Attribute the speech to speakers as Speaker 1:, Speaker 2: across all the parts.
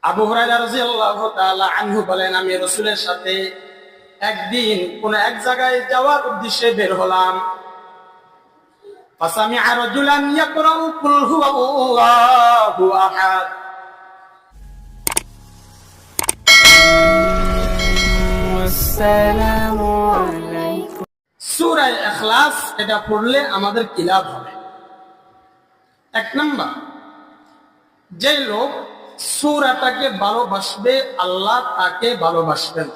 Speaker 1: আবু হুরায়রা রাদিয়াল্লাহু তাআলা আনহু বলেন, আমি রাসূলের সাথে একদিন কোন এক জায়গায় যাওয়ার উদ্দেশ্যে বের হলাম। ফাসামি'a রাজুলান ইয়াকরাউ কুল হুয়াল্লাহু আহাদ।
Speaker 2: আসসালামু আলাইকুম।
Speaker 1: সূরা ইখলাস এটা পড়লে আমাদের কি লাভ হবে? এক নাম্বার, যে লোক সূরাটাকে ভালোবাসবে আল্লাহ তাকে ভালোবাসবেন।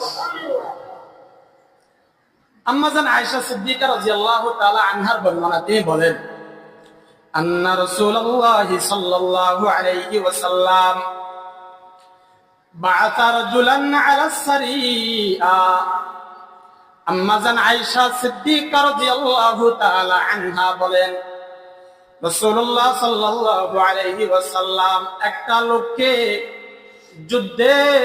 Speaker 1: আম্মা জান আয়েশা সিদ্দিকা রাদিয়াল্লাহু তাআলা আনহার বর্ণনা তিনি বলেন, আন্না রাসূলুল্লাহ সাল্লাল্লাহু আলাইহি ওয়াসাল্লাম বা'আথা রাজুলান আলা সারিয়া। আম্মা জান আয়েশা সিদ্দিকা রাদিয়াল্লাহু তাআলা আনহা বলেন, রাসূলুল্লাহ সাল্লাল্লাহু আলাইহি ওয়াসাল্লাম একটা লোককে যুদ্ধের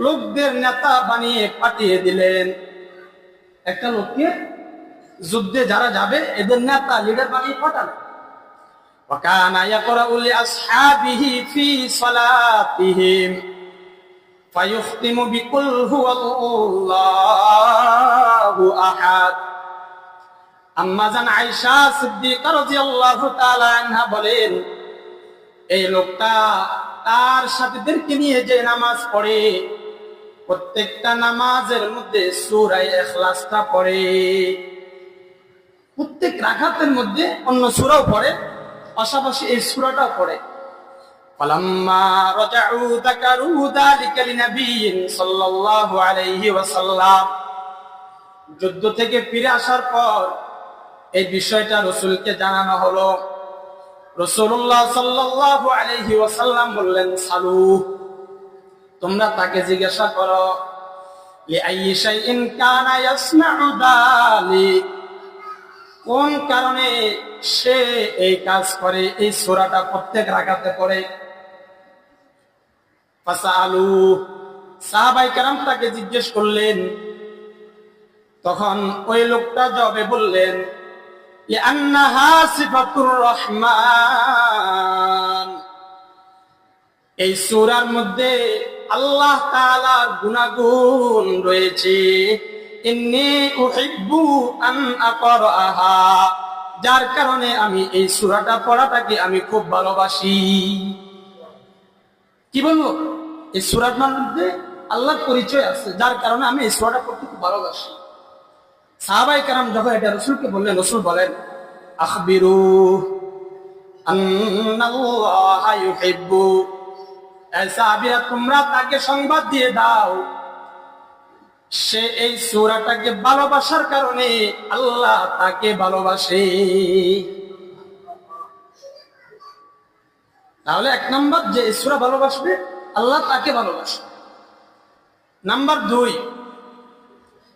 Speaker 1: লোকদের নেতা বানিয়ে পাঠিয়ে দিলেন। একটা লোককে যুদ্ধে যারা যাবে এদের নেতা লিডার বানিয়ে পাঠালেন। ওয়া কানা ইয়াকরাউ লিআসহাবিহি ফি সালাতিহিম ফায়ুখতিমু বিকুল হুয়াল্লাহু আহাদ। আম্মা জান আয়েশা সিদ্দিকা রাদিয়াল্লাহু তাআলা আনহা বলেন, এই লোকটা তার সাথীদেরকে নিয়ে যে নামাজ পড়ে প্রত্যেকটা নামাজের মধ্যে সূরা ইখলাসটা পড়ে। প্রত্যেক রাকাতের মধ্যে অন্য সূরাও পড়ে, পাশাপাশি এই সূরাটাও পড়ে। ফালাম্মা রাজাউ যাকারু যালিকা লিনাবিয়্যিন সাল্লাল্লাহু আলাইহি ওয়াসাল্লাম। যুদ্ধ থেকে ফিরে আসার পর এই বিষয়টা রাসূলকে জানানো হলো। রাসূলুল্লাহ সাল্লাল্লাহু আলাইহি ওয়াসাল্লাম বললেন, সালু, তোমরা তাকে জিজ্ঞাসা করো, লিআইয়ি শাইইন কানা ইয়াসনাউ যালিক, কোন কারণে সে এই কাজ করে, এই সূরাটা প্রত্যেক রাকাতে পড়ে। ফাসালু, সাহাবায়ে কেরাম তাকে জিজ্ঞেস করলেন। তখন ওই লোকটা জবাবে বললেন, লিআন্নাহা সিফাতুর রহমান, এই সূরার মধ্যে আল্লাহ তাআলার গুণাগুণ রয়েছে। ইন্নী উহিব্বু আন আকরাহা, যার কারণে আমি এই সূরাটা পড়াটাকে আমি খুব ভালোবাসি। কি বলবো, এই সূরার মধ্যে আল্লাহর পরিচয় আছে, যার কারণে আমি এই সূরাটা পড়তে খুব ভালোবাসি। সাহাবায়ে কেরাম যখন এটা রাসূলকে বললেন, রাসূল বলেন, আখবিরু আন্নাল্লাহা ইউহিব্বু, এই সাহাবীরা তোমরা তাকে সংবাদ দিয়ে দাও, সে এই সূরাটাকে ভালোবাসার কারণে আল্লাহ তাকে ভালোবাসে। তাহলে এক নাম্বার, যে এই সূরা ভালোবাসবে আল্লাহ তাকে ভালোবাসে। নাম্বার দুই,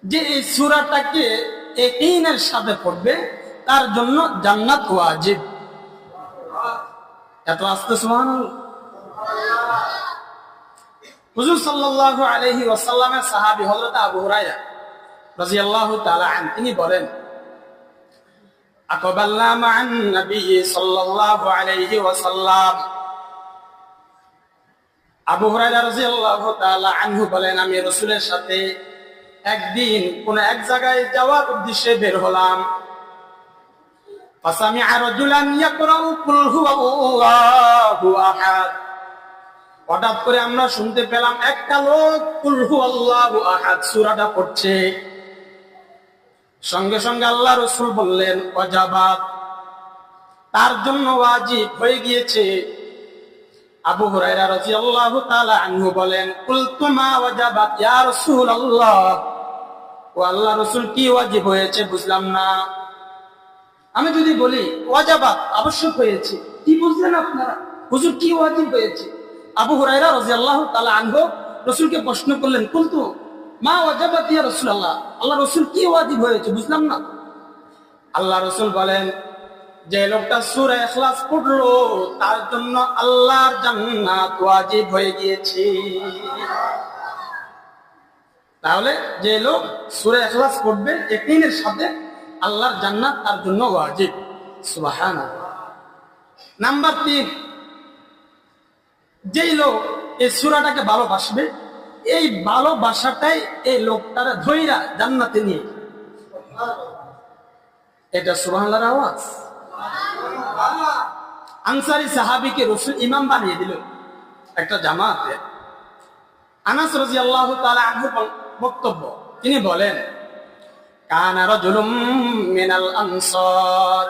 Speaker 1: যে এই সূরাটাকে ইয়াকিনের সাথে পড়বে তার জন্য জান্নাত ওয়াজিব। এত আস্তে সুবহানাল্লাহ। হুজুর সাল্লাল্লাহু আলাইহি ওয়াসাল্লামের সাহাবী হযরত আবু হুরায়রা রাদিয়াল্লাহু তাআলা আনহু তিনি বলেন, আকবালনা মা'আন নবী সাল্লাল্লাহু আলাইহি ওয়াসাল্লাম। আবু হুরায়রা রাদিয়াল্লাহু তাআলা আনহু বলেন, আমি রাসূলের সাথে একদিন কোন এক জায়গায় যাওয়ার উদ্দেশ্যে বের হলাম। ফাসামি'a রাজুলান ইয়াকরাউ কুল হুয়াল্লাহু আহাদ। হঠাৎ করে আমরা শুনতে পেলাম একটা লোক কুল হুয়াল্লাহু আহাদ সূরাটা পড়ছে। সঙ্গে সঙ্গে আল্লাহ রাসূল বললেন, ওয়াজাবাত, তার জন্য ওয়াজিব হয়ে গিয়েছে। আবু হুরায়রা রাদিয়াল্লাহু তাআলা আনহু বলেন, কুলতু মা ওয়াজাবাত ইয়া রাসূলুল্লাহ, ও আল্লাহর রাসূল কি ওয়াজিব হয়েছে বুঝলাম না। আমি যদি বলি ওয়াজাবাত আবশ্যক হয়েছে, কি বুঝলেন আপনারা, হুজুর কি ওয়াজিব হয়েছে? আবু হুরায়রা রাদিয়াল্লাহু তাআলা আনহু রাসূলকে প্রশ্ন করলেন, কুলতু মা ওয়াজাবাত ইয়া রাসূলুল্লাহ, আল্লাহর রাসূল কি ওয়াজিব হয়েছে বুঝলাম না। আল্লাহ রাসূল বলেন, যে লোকটা সূরা ইখলাস পড়লো তার জন্য আল্লাহর জান্নাত ওয়াজিব হয়ে গিয়েছে। তাহলে যে লোক সূরা ইখলাস পড়বে ইয়াকিনের সাথে আল্লাহর জান্নাত তার জন্য ওয়াজিব। সুবহানাল্লাহ। নাম্বার 3, যেই লোক এই সূরাটাকে ভালোবাসবে, এই ভালোবাসাটাই এই লোকটারে ধইরা জান্নাতে নিয়ে। এটা সুবহানাল্লাহর আওয়াজ। আনসারী সাহাবীকে রাসূল ইমাম বানিয়ে দিল একটা জামাতে। আনাস রাদিয়াল্লাহু তাআলা আনহু বক্তব্য, তিনি বলেন, কানা রাজুলুম মিনাল আনসার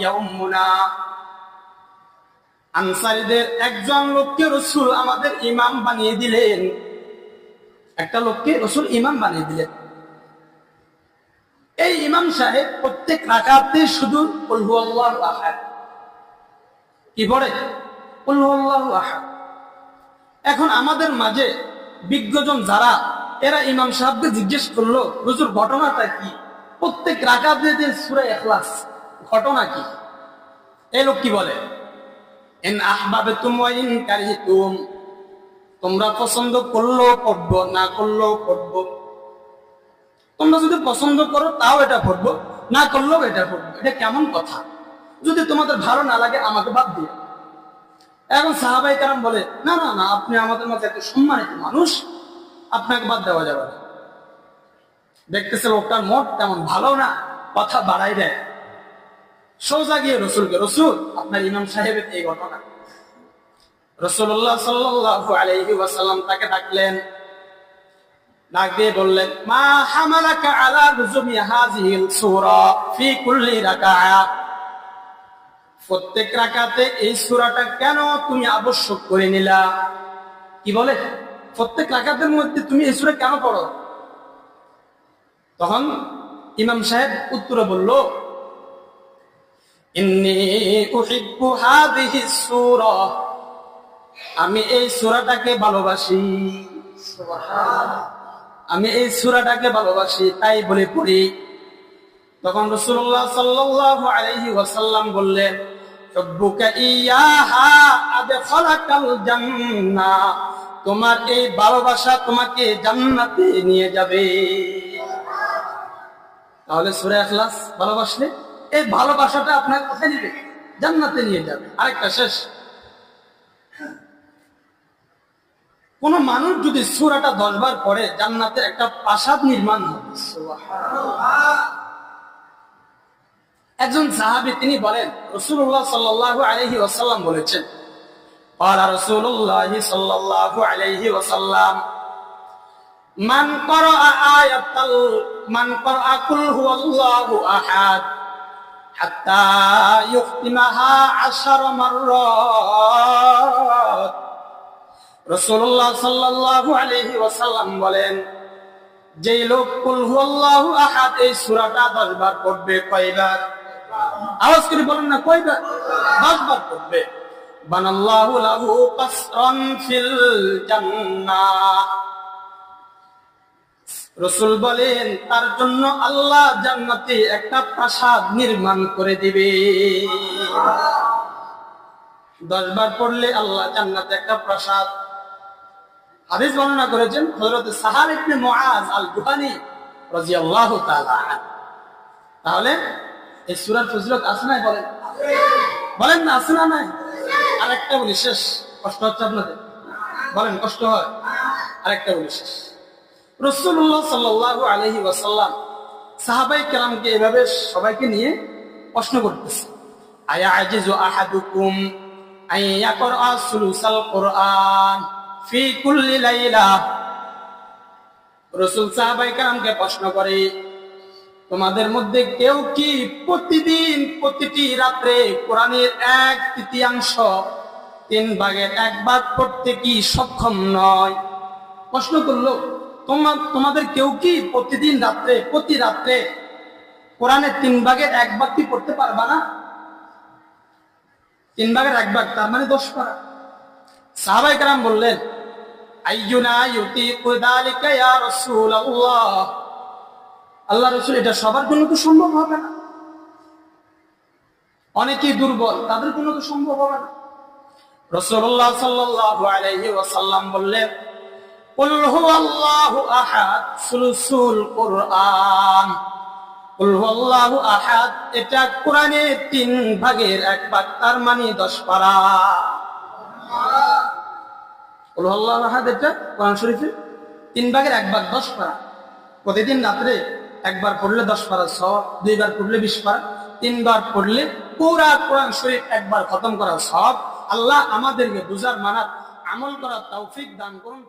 Speaker 1: ইয়াউমুনা, আনসারীদের একজন লোককে রাসূল আমাদের ইমাম বানিয়ে দিলেন। একটা লোককে রাসূল ইমাম বানিয়ে দিলেন। এই ইমাম সাহেব প্রত্যেক রাকাতে শুধু কুল হুয়াল্লাহু আহাদ কি পড়ে, কুল হুয়াল্লাহু আহাদ। এখন আমাদের মাঝে বিজ্ঞজন যারা, এরা ইমাম সাহেবকে জিজ্ঞেস করলো, হুজুর ঘটনাটা কি? প্রত্যেক রাকাতে যে সূরা ইখলাস, ঘটনা কি? এই লোক কি বলে, ইন আহবাবতুম ওয়া ইন কারিহতুম, তোমরা পছন্দ করলেও পড়বো, না করলেও পড়বো। তোমরা যদি পছন্দ করো তাও এটা পড়বো, না করলেও এটা পড়বো। এটা কেমন কথা? যদি তোমাদের ভালো না লাগে আমাকে বাদ দিও। এখন সাহাবায়ে কেরাম বলে, না না না, আপনি আমাদের মধ্যে একটা সম্মানিত মানুষ, আপনাকে বাদ দেওয়া যাবে না। দেখতেছে লোকটার মত তেমন ভালো না, কথা বাড়াই দেয়। সোজা গিয়ে রসুলকে, রসুল আপনার ইমাম সাহেবের এই ঘটনা। রাসূলুল্লাহ সাল্লাল্লাহু আলাইহি ওয়াসাল্লাম তাকে ডাকলেন, ডাক দিয়ে বললেন, মা হামালাকা আলা লুজুমি হাযিহিল সূরা ফি কুল্লি রাকাআ, প্রত্যেক রাকাতে এই সূরাটা কেন তুমি আবশ্যক করে নিলা? কি বলে, প্রত্যেক রাকাতের মধ্যে তুমি এই সূরা কেন পড়ো? তখন ইমাম সাহেব উত্তরে বলল, ইন্নী উহিব্বু হাযিহিস সূরা, আমি এই সূরাটাকে ভালোবাসি। সুবহানাল্লাহ, আমি এই সূরাটাকে ভালোবাসি, তাই বলে পড়ি। তখন রাসূলুল্লাহ সাল্লাল্লাহু আলাইহি ওয়াসাল্লাম বললেন, হুব্বুকা ইয়াহা আদখালাকাল জান্নাহ, তোমার এই ভালোবাসা তোমাকে জান্নাতে নিয়ে যাবে। তাহলে সূরা ইখলাস ভালোবাসলে এই ভালোবাসাটা আপনাকে কোথায় নিবে? জান্নাতে নিয়ে যাবে। আরেকটা শেষ, কোন মানুষ যদি সূরাটা 10 বার পড়ে জান্নাতে একটা প্রাসাদ নির্মাণ হবে। সুবহানাল্লাহ। একজন সাহাবী তিনি বলেন, রাসূলুল্লাহ সাল্লাল্লাহু আলাইহি ওয়াসাল্লাম বলেছেন, ক্বালা রাসূলুল্লাহ সাল্লাল্লাহু আলাইহি ওয়াসাল্লাম, মান ক্বারাআ কুল হুয়াল্লাহু আহাদ হাত্তা ইখতিমাহা 10 মাররাত। রাসূলুল্লাহ সাল্লাল্লাহু আলাইহি ওয়াসাল্লাম বলেন, যেই লোক কুল হুয়াল্লাহু আহাদ এই সূরাটা 10 বার পড়বে, কয়বার? আওয়াজ করে বলেন না, কয়বার? 10 বার পড়বে। বানাল্লাহু লাহু কাসরান ফিল জান্নাহ, রাসূল বলেন তার জন্য আল্লাহ জান্নাতে একটা প্রাসাদ নির্মাণ করে দিবে। 10 বার পড়লে আল্লাহ জান্নাতে একটা প্রাসাদ। হাদিস বর্ণনা করেছেন হযরত সাহাল ইবনে মুআজ আল জুহানী রাদিয়াল্লাহু তাআলা আনহু। তাহলে এই সূরার ফজিলত আছে না? বলেন, বলেন না, আছে না? নাই? আরেকটা বলি, শেষ। কষ্ট হচ্ছে আপনাদের? বলেন, কষ্ট হয়? আরেকটা বলি, শেষ। রাসূলুল্লাহ সাল্লাল্লাহু আলাইহি ওয়াসাল্লাম সাহাবায়ে কেরামকে এভাবে সবাইকে নিয়ে প্রশ্ন করতেছে, আয়া আজিজু আহাদুকুম আন ইয়াকরা সুলুসাল কুরআন ফি কুল্লি লাইলা। রাসূল সাহাবায়ে কেরামকে প্রশ্ন করে, তোমাদের মধ্যে কেউ কি প্রতিদিন প্রতিটি রাতে কোরআনের 1/3 3 ভাগের 1 ভাগ পড়তে কি সক্ষম নয়? প্রশ্ন করলো, তোমাদের কেউ কি প্রতিদিন রাতে, প্রতি রাতে কোরআনের 3 ভাগের 1 ভাগ কি পড়তে পারবা না? 3 ভাগের 1 ভাগ, তার মানে 10 পারা। সাহাবায়ে কেরাম বললেন, আইয়ুনা ইউতিকু যালিকা ইয়া রাসূলুল্লাহ, আল্লাহ রাসূল, এটা সবার জন্য তো সম্ভব হবে না, অনেকেই দুর্বল, তাদের জন্য তো সম্ভব হবে না। রাসূলুল্লাহ সাল্লাল্লাহু আলাইহি ওয়াসাল্লাম বললেন, কুল হুয়াল্লাহু আহাদ সুলুসুল কুরআন, কুল হুয়াল্লাহু আহাদ এটা কোরআনের 3 ভাগের 1 ভাগ, তার মানে 10 পারা। কুল হুয়াল্লাহু আহাদ এটা কোরআন শরীফে 3 ভাগের 1 ভাগ 10 পারা। প্রতিদিন রাত্রে একবার পড়লে 10 পারা সওয়াব, 2 বার পড়লে 20 পারা, 3 বার পড়লে পুরা কোরআন শরীফ একবার খতম করা সওয়াব। আল্লাহ আমাদেরকে বুঝার মানার আমল করার তৌফিক দান করুন।